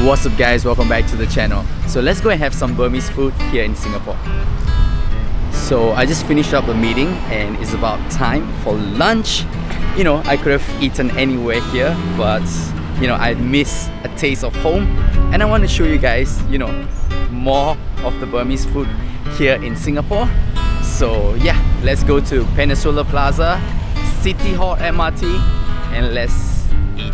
What's up guys, welcome back to the channel. So let's go and have some Burmese food here in Singapore. So I just finished up a meeting and it's about time for lunch. You know, I could have eaten anywhere here, but you know, I miss a taste of home and I want to show you guys, you know, more of the Burmese food here in Singapore. So yeah, let's go to Peninsula Plaza, City Hall MRT, and let's eat.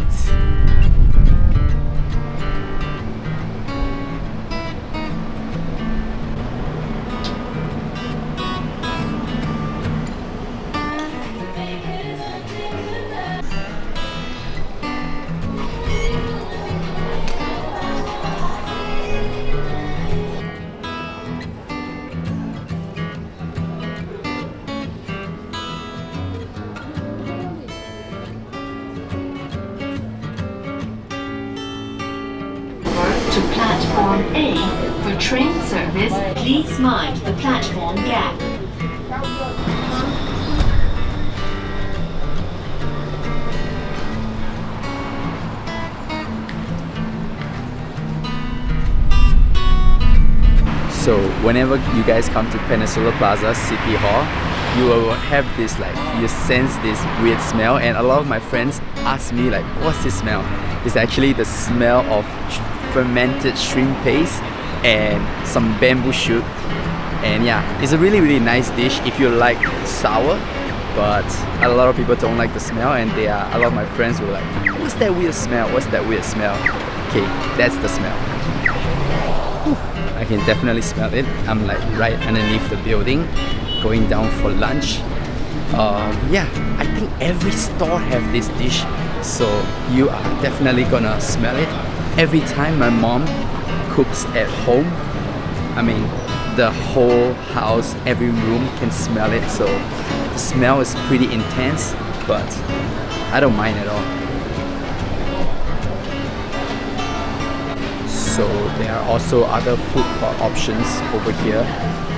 To platform A. For train service, please mind the platform gap. So whenever you guys come to Peninsula Plaza City Hall, you will have this you sense this weird smell, and a lot of my friends ask me like, what's this smell? It's actually the smell of fermented shrimp paste and some bamboo shoot. And yeah, it's a really nice dish if you like sour, but a lot of people don't like the smell, and a lot of my friends were like, what's that weird smell? What's that weird smell? Okay, that's the smell. I can definitely smell it. I'm like right underneath the building, going down for lunch. Yeah, I think every store have this dish, so you are definitely gonna smell it. Every time my mom cooks at home, I mean, the whole house, every room can smell it, so the smell is pretty intense, but I don't mind at all. So there are also other food options over here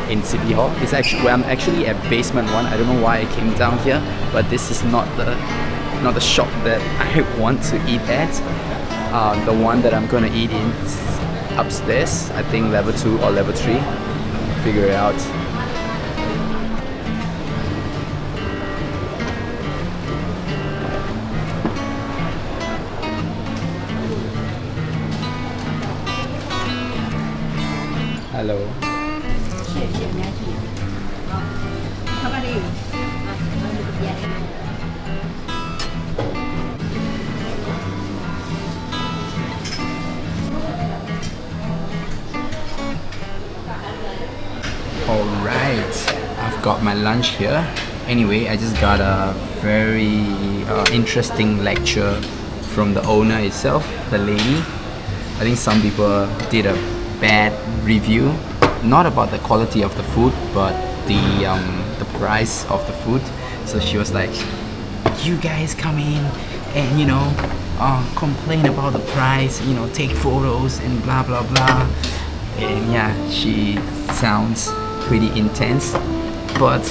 in City Hall. It's actually, I'm actually at basement 1. I don't know why I came down here, but this is not the shop that I want to eat at. The one that I'm gonna eat in upstairs, I think level 2 or level 3. Figure it out. Hello. Alright, I've got my lunch here. Anyway, I just got a very interesting lecture from the owner itself, the lady. I think some people did a bad review, not about the quality of the food, but the price of the food. So she was like, you guys come in and, you know, complain about the price, you know, take photos and blah blah blah. And yeah, she sounds pretty intense, but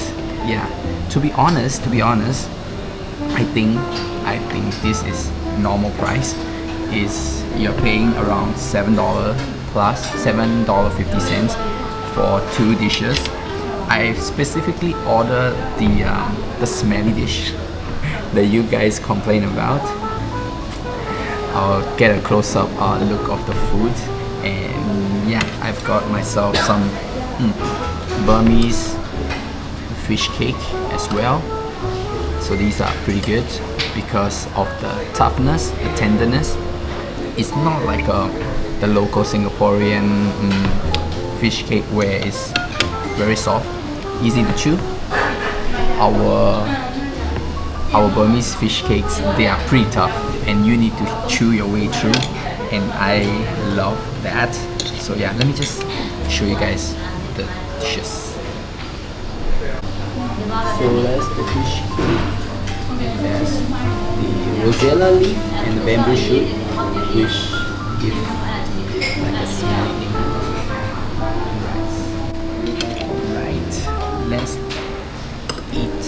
yeah, to be honest, I think this is normal price. Is you're paying around $7 plus $7.50 for 2 dishes. I specifically ordered the smelly dish that you guys complain about. I'll get a close-up look of the food, and yeah, I've got myself some Burmese fish cake as well. So these are pretty good because of the toughness, the tenderness. It's not like the local Singaporean fish cake where it's very soft, easy to chew. Our Burmese fish cakes, they are pretty tough and you need to chew your way through, and I love that. So yeah, let me just show you guys the dishes. So that's the fish cake, and there's the rosella leaf and the bamboo shoot, which give like a smell. Right, let's eat.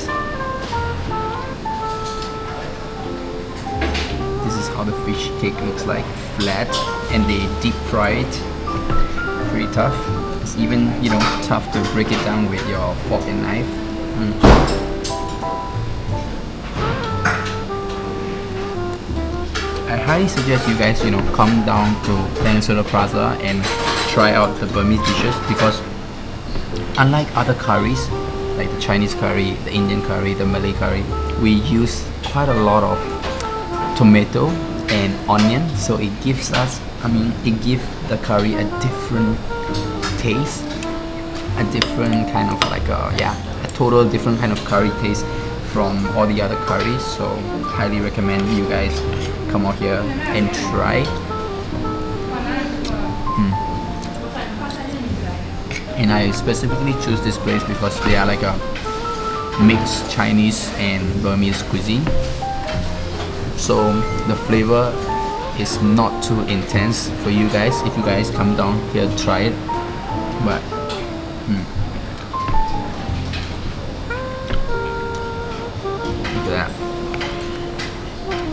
This is how the fish cake looks looks like flat, and they deep fry it. Pretty tough. It's even, you know, tough to break it down with your fork and knife. I highly suggest you guys, you know, come down to Peninsula Plaza and try out the Burmese dishes, because unlike other curries, like the Chinese curry, the Indian curry, the Malay curry, we use quite a lot of tomato and onion, so it gives us, it gives the curry a different taste, a different kind of like a total different kind of curry taste from all the other curries. So highly recommend you guys come out here and try. And I specifically choose this place because they are like a mixed Chinese and Burmese cuisine. So the flavor is not too intense for you guys if you guys come down here to try it. But look at that.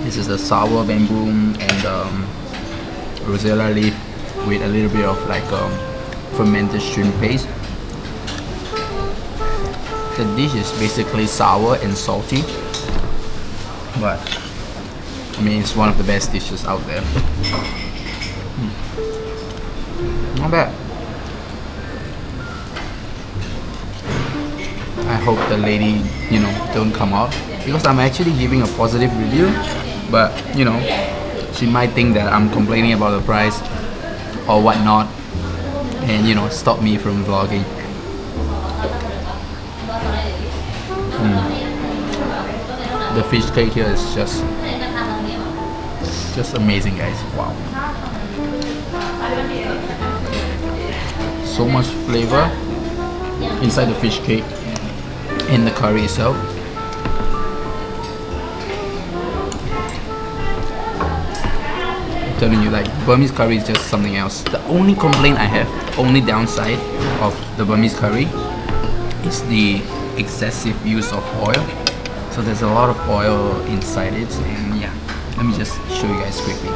This is the sour bamboo and rosella leaf with a little bit of like fermented shrimp paste. The dish is basically sour and salty, but I mean, it's one of the best dishes out there. Not bad. I hope the lady, you know, don't come out, because I'm actually giving a positive review, but you know, she might think that I'm complaining about the price or whatnot, and you know, stop me from vlogging. The fish cake here is just amazing, guys. Wow. So much flavor inside the fish cake and the curry itself. I'm telling you, like, Burmese curry is just something else. The only complaint I have, the only downside of the Burmese curry is the excessive use of oil. So there's a lot of oil inside it, and yeah, let me just show you guys quickly.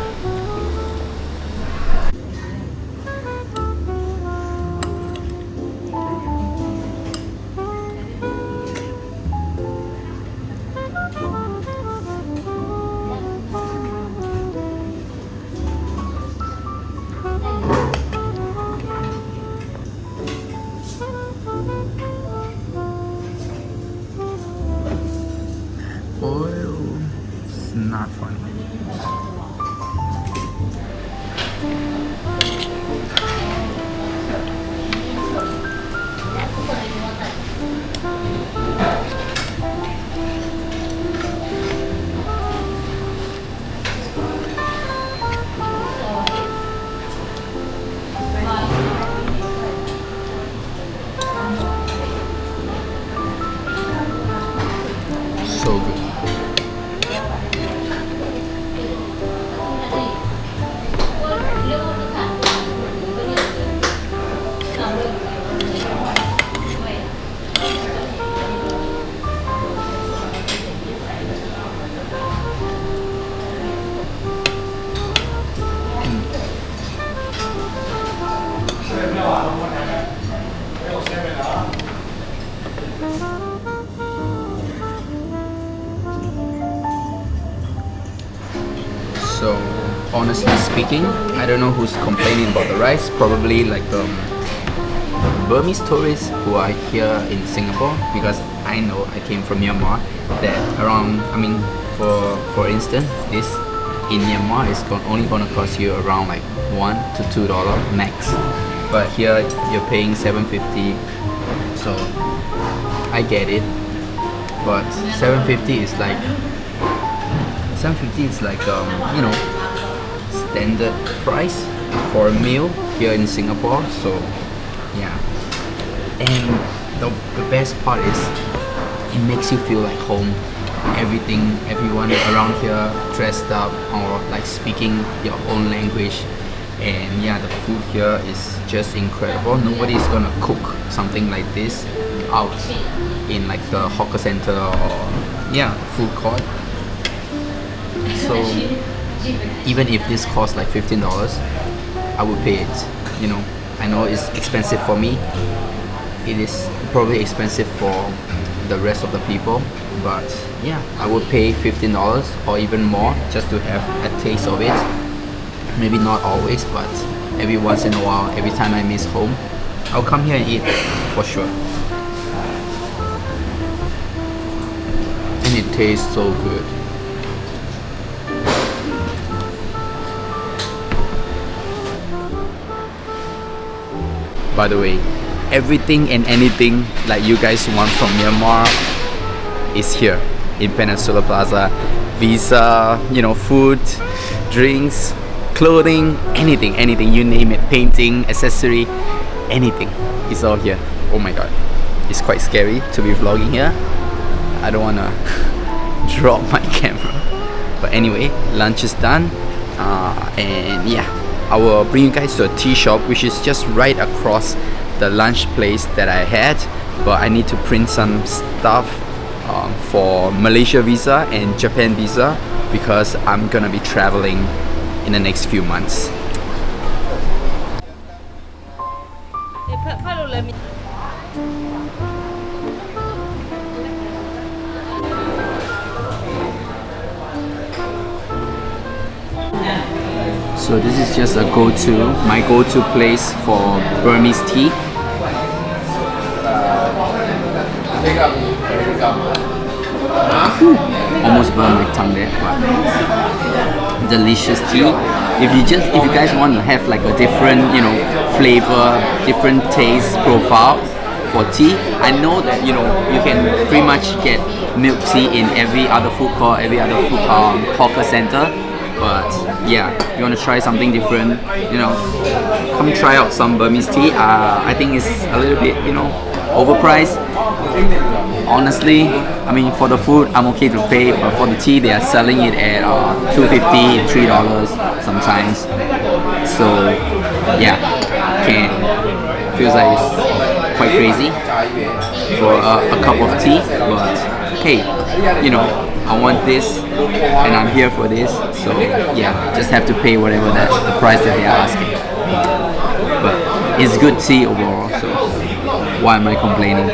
Oil is not funny. So good. So honestly speaking, I don't know who's complaining about the rice. Probably like the Burmese tourists who are here in Singapore, because I know I came from Myanmar. That around, for instance, this in Myanmar is only gonna cost you around like $1 to $2 max. But here you're paying $7.50. So I get it, but $7.50 is like you know, standard price for a meal here in Singapore. So yeah, and the best part is it makes you feel like home. Everyone around here dressed up or like speaking your own language, and yeah, the food here is just incredible. Nobody's gonna cook something like this out in like the hawker center or yeah, food court. So even if this costs like $15, I would pay it. You know, I know it's expensive for me. It is probably expensive for the rest of the people, but yeah, I would pay $15 or even more just to have a taste of it. Maybe not always, but every once in a while, every time I miss home, I'll come here and eat for sure. And it tastes so good. By the way, everything and anything like you guys want from Myanmar is here in Peninsula Plaza. Visa, you know, food, drinks, clothing, anything, you name it, painting, accessory, anything, it's all here. Oh my god, it's quite scary to be vlogging here. I don't wanna drop my camera. But anyway, lunch is done, and yeah, I will bring you guys to a tea shop which is just right across the lunch place that I had, but I need to print some stuff for Malaysia visa and Japan visa because I'm gonna be traveling in the next few months. So this is just a my go-to place for Burmese tea. Almost burned my tongue there, but delicious tea. If you guys want to have like a different, you know, flavor, different taste profile for tea, I know that, you know, you can pretty much get milk tea in every other food court, every other food hawker center. But yeah, you want to try something different, you know, come try out some Burmese tea. I think it's a little bit, you know, overpriced. Honestly, I mean, for the food, I'm okay to pay, but for the tea, they are selling it at $2.50, $3 sometimes. So yeah, feels like it's quite crazy for a cup of tea. But hey, you know, I want this and I'm here for this, so yeah, just have to pay whatever the price that they are asking. But it's good tea overall, so why am I complaining?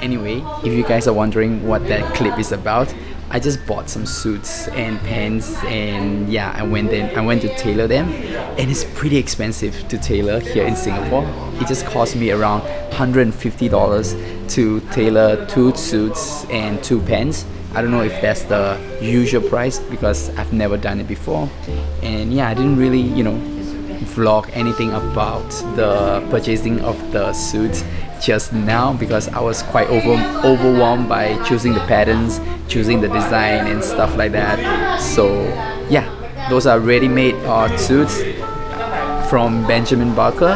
Anyway, if you guys are wondering what that clip is about, I just bought some suits and pants, and yeah, I went to tailor them, and it's pretty expensive to tailor here in Singapore. It just cost me around $150 to tailor 2 suits and 2 pants. I don't know if that's the usual price because I've never done it before. And yeah, I didn't really, you know, vlog anything about the purchasing of the suits just now because I was quite overwhelmed by choosing the patterns, choosing the design and stuff like that. So yeah, those are ready-made suits from Benjamin Barker.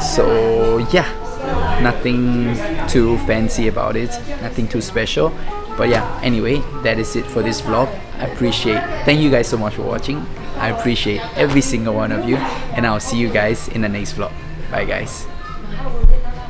So yeah, nothing too fancy about it, nothing too special. But yeah, anyway, that is it for this vlog. Thank you guys so much for watching. I appreciate every single one of you, and I'll see you guys in the next vlog. Bye guys.